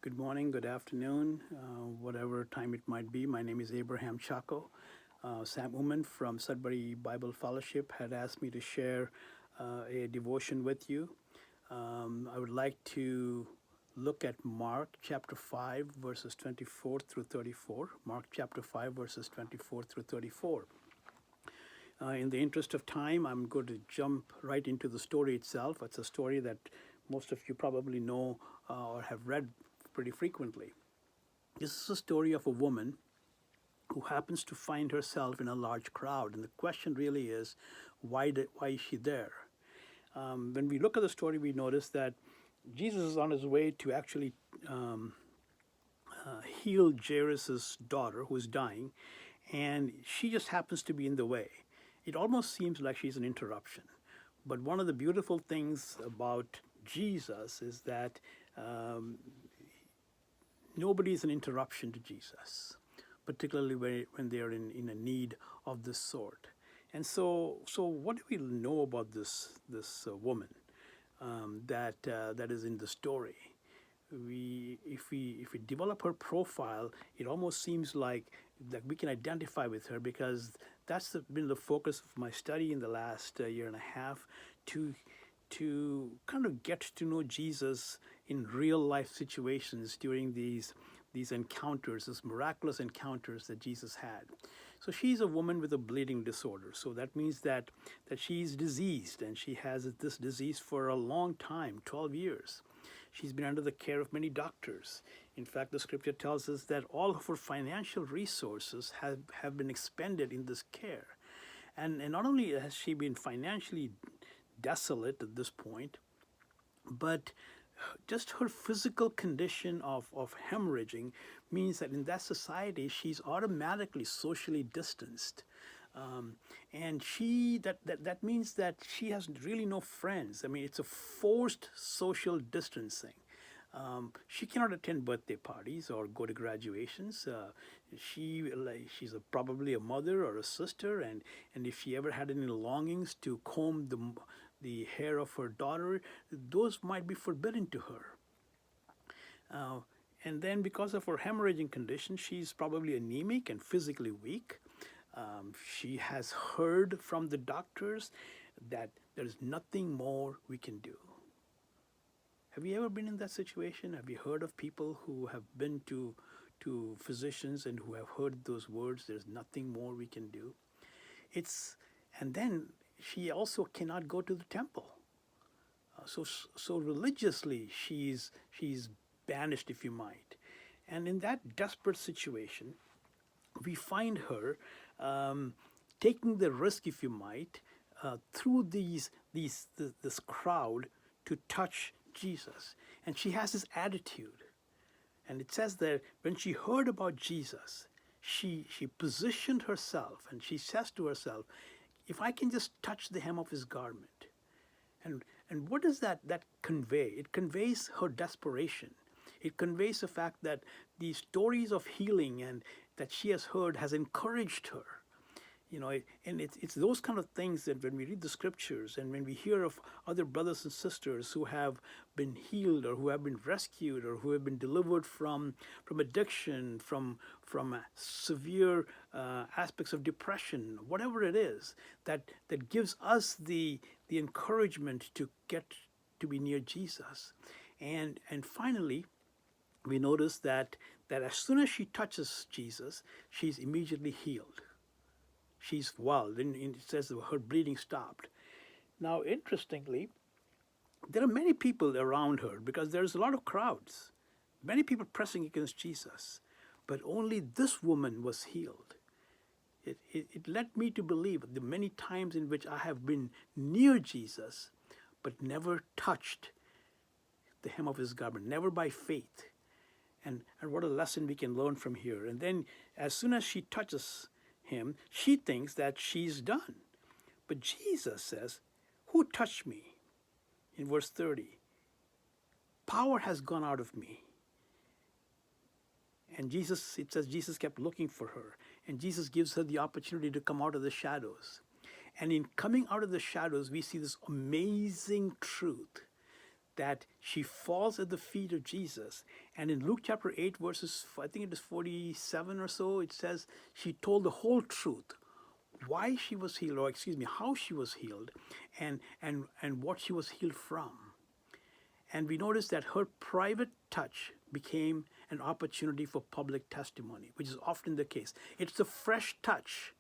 Good morning, good afternoon, whatever time it might be. My name is Abraham Chacko. Sam Uman from Sudbury Bible Fellowship had asked me to share a devotion with you. I would like to look at Mark chapter 5, verses 24 through 34. Mark chapter 5, verses 24 through 34. In the interest of time, I'm going to jump right into the story itself. It's a story that most of you probably know or have read pretty frequently. This is a story of a woman who happens to find herself in a large crowd. And the question really is, why is she there? When we look at the story, we notice that Jesus is on his way to actually heal Jairus' daughter who is dying, and she just happens to be in the way. It almost seems like she's an interruption. But one of the beautiful things about Jesus is that nobody is an interruption to Jesus, particularly when they're in a need of this sort. And so what do we know about this woman that is in the story? If we develop her profile, it almost seems like that we can identify with her, because that's been the focus of my study in the last year and a half, to kind of get to know Jesus in real life situations during these encounters, these miraculous encounters that Jesus had. So she's a woman with a bleeding disorder. So that means that she's diseased, and she has this disease for a long time, 12 years. She's been under the care of many doctors. In fact, the scripture tells us that all of her financial resources have been expended in this care. And not only has she been financially desolate at this point, but just her physical condition of hemorrhaging means that in that society she's automatically socially distanced. And that means that she has really no friends. I mean, it's a forced social distancing. She cannot attend birthday parties or go to graduations. She's probably a mother or a sister, and if she ever had any longings to comb the hair of her daughter, those might be forbidden to her. And then because of her hemorrhaging condition, she's probably anemic and physically weak. She has heard from the doctors that there's nothing more we can do. Have you ever been in that situation? Have you heard of people who have been to physicians and who have heard those words, there's nothing more we can do? And then she also cannot go to the temple. So religiously she's banished, if you might. And in that desperate situation, we find her taking the risk, if you might, through this crowd to touch Jesus. And she has this attitude. And it says that when she heard about Jesus, she positioned herself, and she says to herself, if I can just touch the hem of his garment. And what does that convey? It conveys her desperation. It conveys the fact that the stories of healing and that she has heard has encouraged her. And it's those kind of things that when we read the scriptures and when we hear of other brothers and sisters who have been healed or who have been rescued or who have been delivered from addiction, from severe aspects of depression, whatever it is, that gives us the encouragement to get to be near Jesus. And finally, we notice that as soon as she touches Jesus, she's immediately healed. She's well. Then it says that her bleeding stopped. Now, interestingly, there are many people around her because there's a lot of crowds, many people pressing against Jesus, but only this woman was healed. It led me to believe the many times in which I have been near Jesus, but never touched the hem of his garment, never by faith. And what a lesson we can learn from here. And then as soon as she touches him, she thinks that she's done. But Jesus says, who touched me? In verse 30, power has gone out of me. And it says Jesus kept looking for her. And Jesus gives her the opportunity to come out of the shadows. And in coming out of the shadows, we see this amazing truth that she falls at the feet of Jesus. And in Luke chapter 8, verses, I think it is 47 or so, it says she told the whole truth, why she was healed, or excuse me, how she was healed, and what she was healed from. And we notice that her private touch became an opportunity for public testimony, which is often the case. It's the fresh touch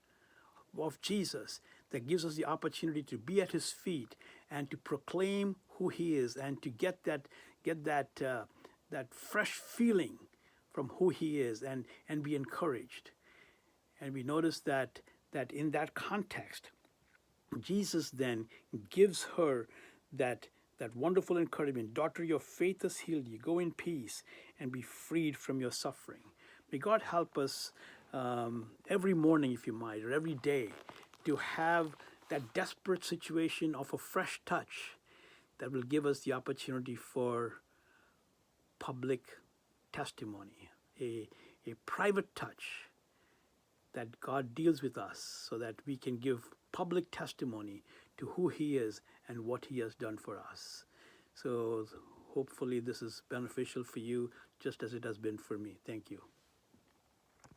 of Jesus that gives us the opportunity to be at his feet and to proclaim who he is, and to get that fresh feeling from who he is, and be encouraged. And we notice that in that context, Jesus then gives her that wonderful encouragement. Daughter, your faith has healed you. Go in peace and be freed from your suffering. May God help us every morning, if you might, or every day, to have that desperate situation of a fresh touch that will give us the opportunity for public testimony, a private touch that God deals with us so that we can give public testimony to who he is and what he has done for us. So hopefully this is beneficial for you, just as it has been for me. Thank you.